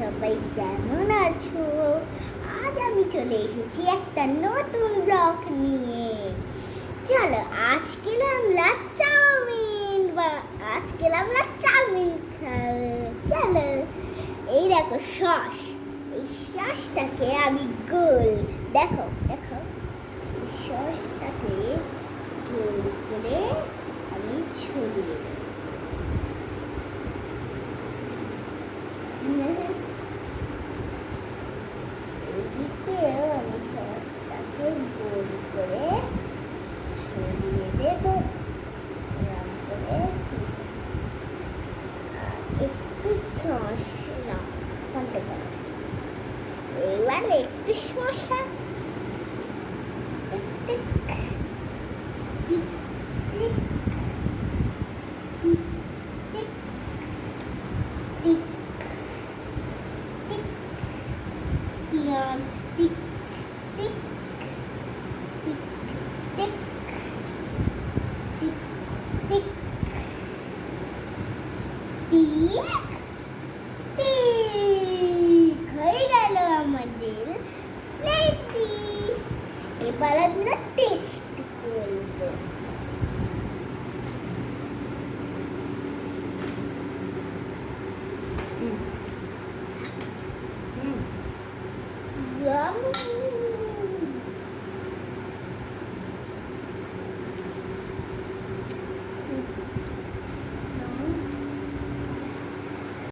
সবাই কেমন আছো? আজ আমি চলে এসেছি একটা নতুন ব্লগ নিয়ে। চলো আজকে আমরা চাউমিন খাবো। চলো, এই দেখো সস। এই সসটাকে আমি গোল, দেখো দেখো, এই সসটাকে গোল করে আমি ছড়িয়ে দিই। এদিকেও আমি সসটাকে গোল করে ছড়িয়ে দেব। এরকম করে একটু সস না কমতে পারে। এবার একটু শসা stick, tick, tick, tick, tick, tick, tick, tick. হয়ে গেল আমাদের প্লেটটি। এবার আমরা টেস্ট করবো।